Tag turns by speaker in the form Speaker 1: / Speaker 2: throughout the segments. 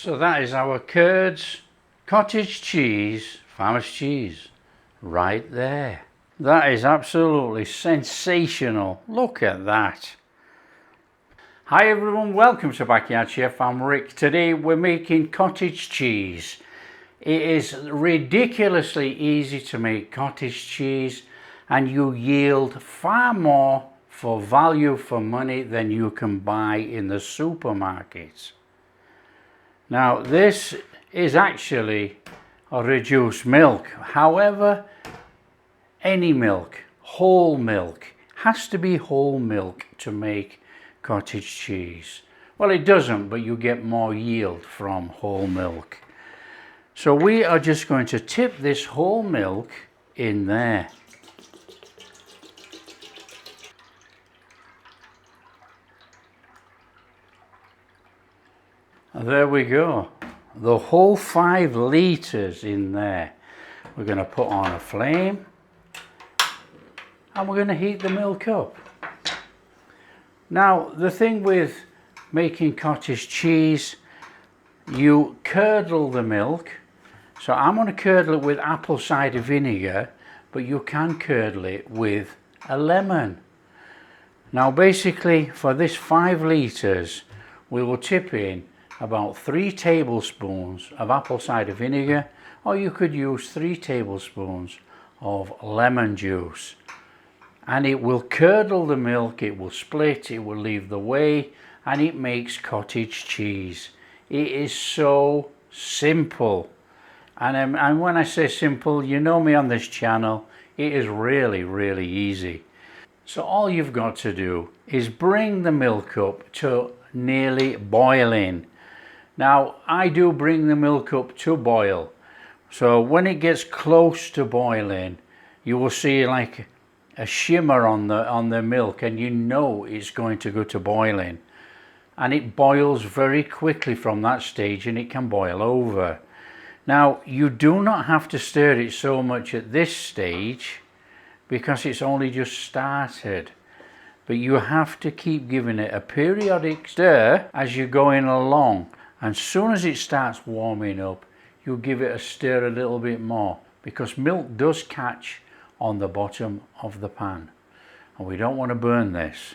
Speaker 1: So that is our Curds cottage cheese, farmer's cheese, right there. That is absolutely sensational. Look at that. Hi everyone, welcome to Backyard Chef. I'm Rick. Today we're making cottage cheese. It is ridiculously easy to make cottage cheese, and you yield far more for value for money than you can buy in the supermarkets. Now this is actually a reduced milk. However, any milk, whole milk, has to be whole milk to make cottage cheese. Well, it doesn't, but you get more yield from whole milk. So we are just going to tip this whole milk in there. And there we go. The whole 5 litres in there. We're going to put on a flame and we're going to heat the milk up. Now, the thing with making cottage cheese, you curdle the milk. So I'm going to curdle it with apple cider vinegar, but you can curdle it with a lemon. Now basically for this 5 litres, we will tip in about 3 tablespoons of apple cider vinegar, or you could use 3 tablespoons of lemon juice. And it will curdle the milk, it will split, it will leave the whey, and it makes cottage cheese. It is so simple. And when I say simple, you know me on this channel, it is really easy. So all you've got to do is bring the milk up to nearly boiling. Now I do bring the milk up to boil. So when it gets close to boiling, you will see like a shimmer on the milk, and you know it's going to go to boiling. And it boils very quickly from that stage, and it can boil over. Now you do not have to stir it so much at this stage because it's only just started, but you have to keep giving it a periodic stir as you're going along. And as soon as it starts warming up, you give it a stir a little bit more, because milk does catch on the bottom of the pan and we don't want to burn this.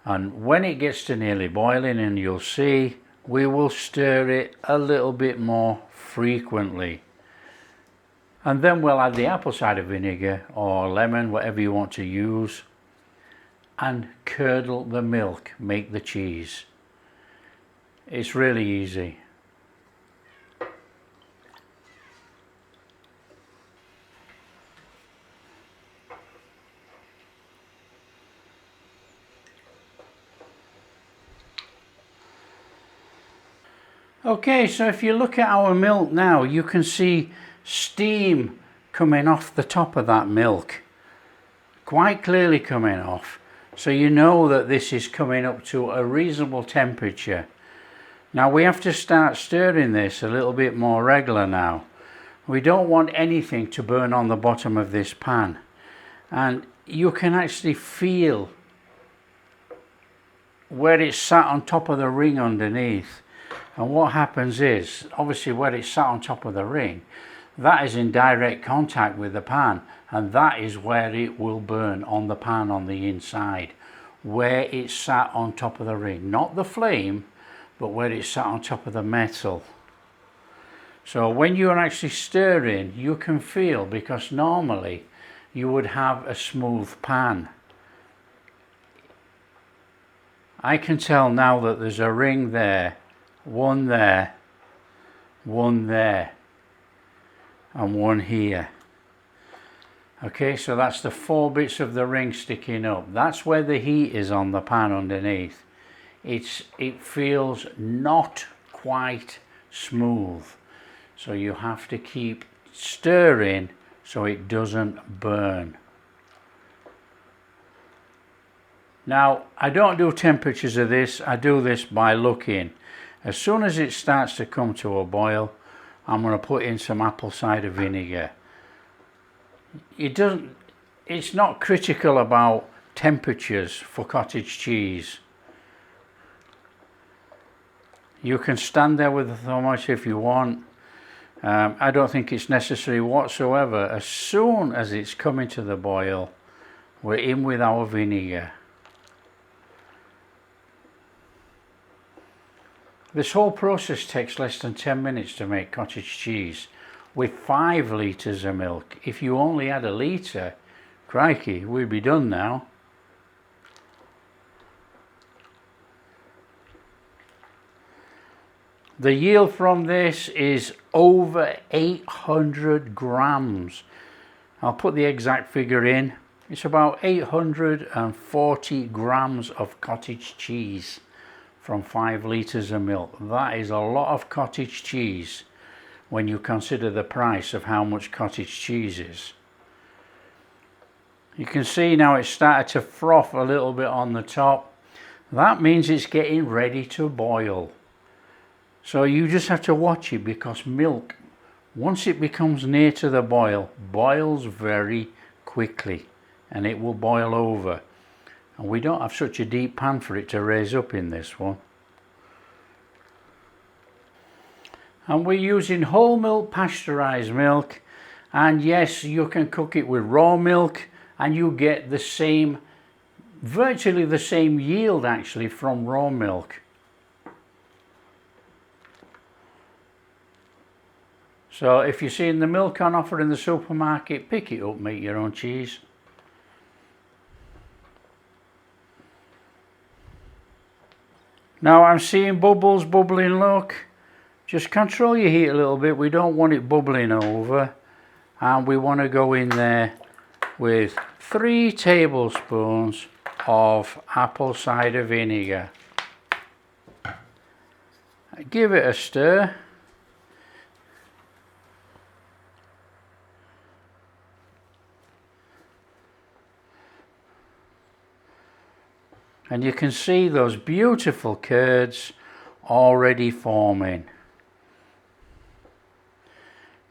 Speaker 1: And when it gets to nearly boiling, and you'll see, we will stir it a little bit more frequently. And then we'll add the apple cider vinegar or lemon, whatever you want to use, and curdle the milk, make the cheese. It's really easy. Okay, so if you look at our milk now, you can see steam coming off the top of that milk, quite clearly coming off. So you know that this is coming up to a reasonable temperature. Now we have to start stirring this a little bit more regular now. We don't want anything to burn on the bottom of this pan. And you can actually feel where it's sat on top of the ring underneath. And what happens is, obviously where it's sat on top of the ring, that is in direct contact with the pan, and that is where it will burn on the pan on the inside, where it's sat on top of the ring. Not the flame, but where it's sat on top of the metal. So when you're actually stirring, you can feel, because normally you would have a smooth pan. I can tell now that there's a ring there, one there, and one here. Okay, so that's the 4 bits of the ring sticking up. That's where the heat is on the pan underneath. It feels not quite smooth, so you have to keep stirring so it doesn't burn. Now I don't do temperatures of this, I do this by looking. As soon as it starts to come to a boil, I'm going to put in some apple cider vinegar. It's not critical about temperatures for cottage cheese. You can stand there with the thermometer if you want. I don't think it's necessary whatsoever. As soon as it's coming to the boil, we're in with our vinegar. This whole process takes less than 10 minutes to make cottage cheese with 5 litres of milk. If you only had a litre, crikey, we'd be done now. The yield from this is over 800 grams. I'll put the exact figure in. It's about 840 grams of cottage cheese from 5 litres of milk. That is a lot of cottage cheese when you consider the price of how much cottage cheese is. You can see now it's started to froth a little bit on the top. That means it's getting ready to boil. So you just have to watch it, because milk, once it becomes near to the boil, boils very quickly and it will boil over. And we don't have such a deep pan for it to raise up in this one. And we're using whole milk pasteurized milk, and yes, you can cook it with raw milk and you get the same, virtually the same yield actually from raw milk. So if you're seeing the milk on offer in the supermarket, pick it up, make your own cheese. Now I'm seeing bubbles bubbling, look. Just control your heat a little bit. We don't want it bubbling over. And we want to go in there with 3 tablespoons of apple cider vinegar. Give it a stir. And you can see those beautiful curds already forming.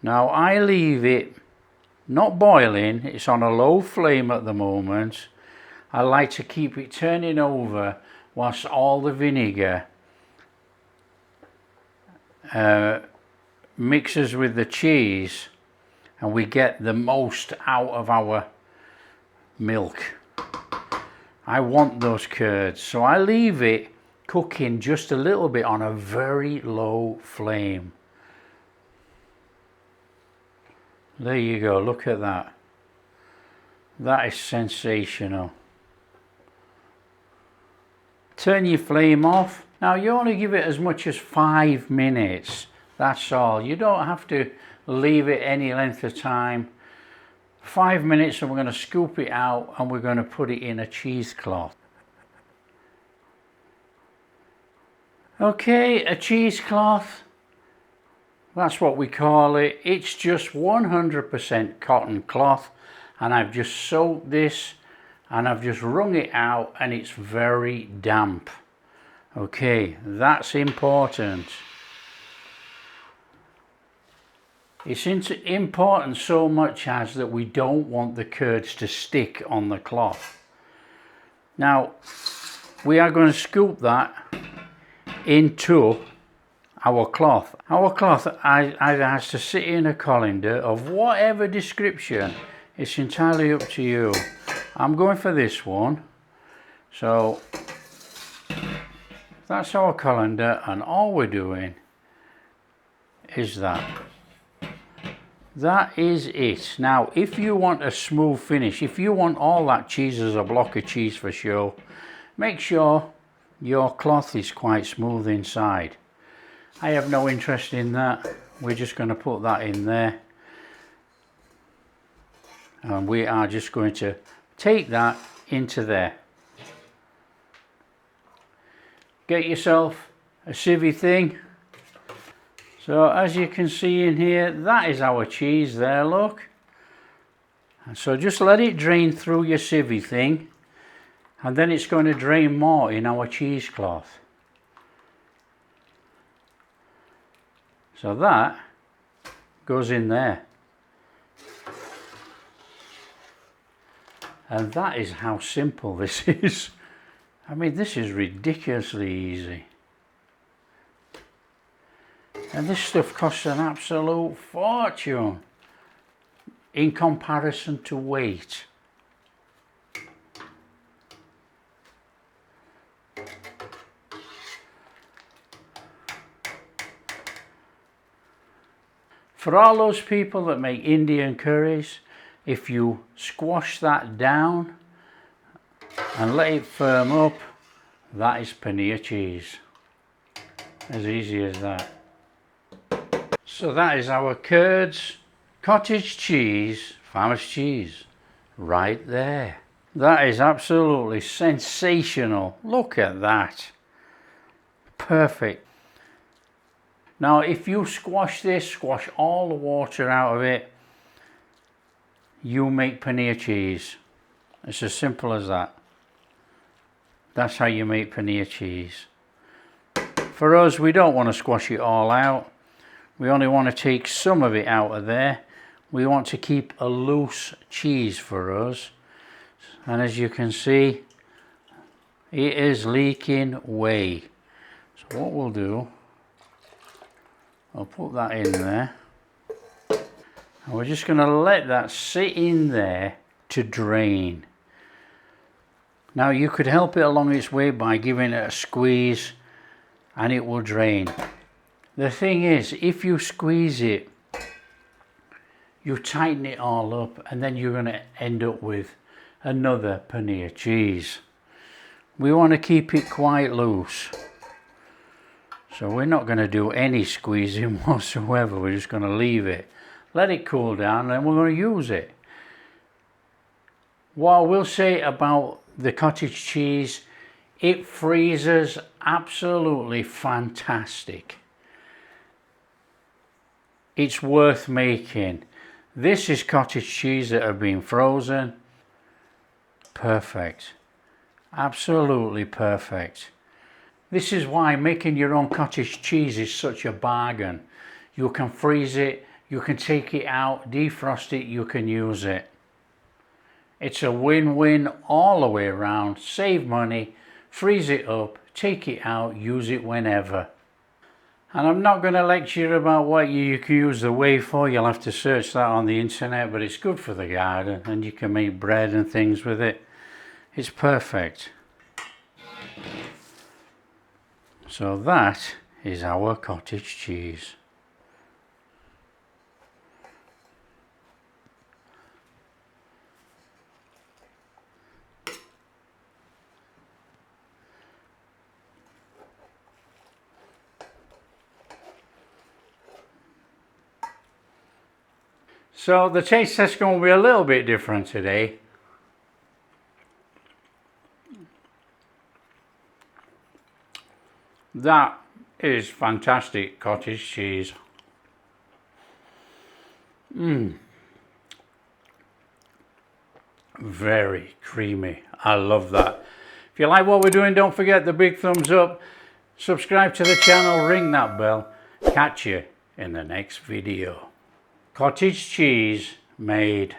Speaker 1: Now I leave it not boiling, it's on a low flame at the moment. I like to keep it turning over whilst all the vinegar mixes with the cheese and we get the most out of our milk. I want those curds, so I leave it cooking just a little bit on a very low flame. There you go, look at that. That is sensational. Turn your flame off. Now you only give it as much as 5 minutes, that's all. You don't have to leave it any length of time. 5 minutes, and we're going to scoop it out and we're going to put it in a cheesecloth. Okay, a cheesecloth, that's what we call it. It's just 100% cotton cloth, and I've just soaked this and I've just wrung it out, and it's very damp. Okay, that's important. It's important so much as that we don't want the curds to stick on the cloth. Now, we are going to scoop that into our cloth. Our cloth either has to sit in a colander of whatever description. It's entirely up to you. I'm going for this one. So, that's our colander, and all we're doing is that. That is it. Now, if you want a smooth finish, if you want all that cheese as a block of cheese for show, make sure your cloth is quite smooth inside. I have no interest in that. We're just going to put that in there. And we are just going to take that into there. Get yourself a sievie thing. So as you can see in here, that is our cheese there, look. And so just let it drain through your sievie thing, and then it's going to drain more in our cheesecloth. So that goes in there. And that is how simple this is. I mean, this is ridiculously easy. And this stuff costs an absolute fortune in comparison to weight. For all those people that make Indian curries, if you squash that down and let it firm up, that is paneer cheese. As easy as that. So that is our Curds cottage cheese, farmer's cheese, right there. That is absolutely sensational. Look at that. Perfect. Now if you squash this, squash all the water out of it, you make paneer cheese. It's as simple as that. That's how you make paneer cheese. For us, we don't want to squash it all out. We only want to take some of it out of there. We want to keep a loose cheese for us. And as you can see, it is leaking whey. So what we'll do, I'll put that in there. And we're just going to let that sit in there to drain. Now you could help it along its way by giving it a squeeze and it will drain. The thing is, if you squeeze it, you tighten it all up and then you're going to end up with another paneer cheese. We want to keep it quite loose. So we're not going to do any squeezing whatsoever. We're just going to leave it. Let it cool down and then we're going to use it. What I will say about the cottage cheese, it freezes absolutely fantastic. It's worth making. This is cottage cheese that have been frozen. Perfect. Absolutely perfect. This is why making your own cottage cheese is such a bargain. You can freeze it, you can take it out, defrost it, you can use it. It's a win-win all the way around. Save money, freeze it up, take it out, use it whenever. And I'm not going to lecture about what you can use the whey for. You'll have to search that on the internet, but it's good for the garden and you can make bread and things with it. It's perfect. So that is our cottage cheese. So the taste test is going to be a little bit different today. That is fantastic cottage cheese. Very creamy. I love that. If you like what we're doing, don't forget the big thumbs up. Subscribe to the channel, ring that bell. Catch you in the next video. Cottage cheese made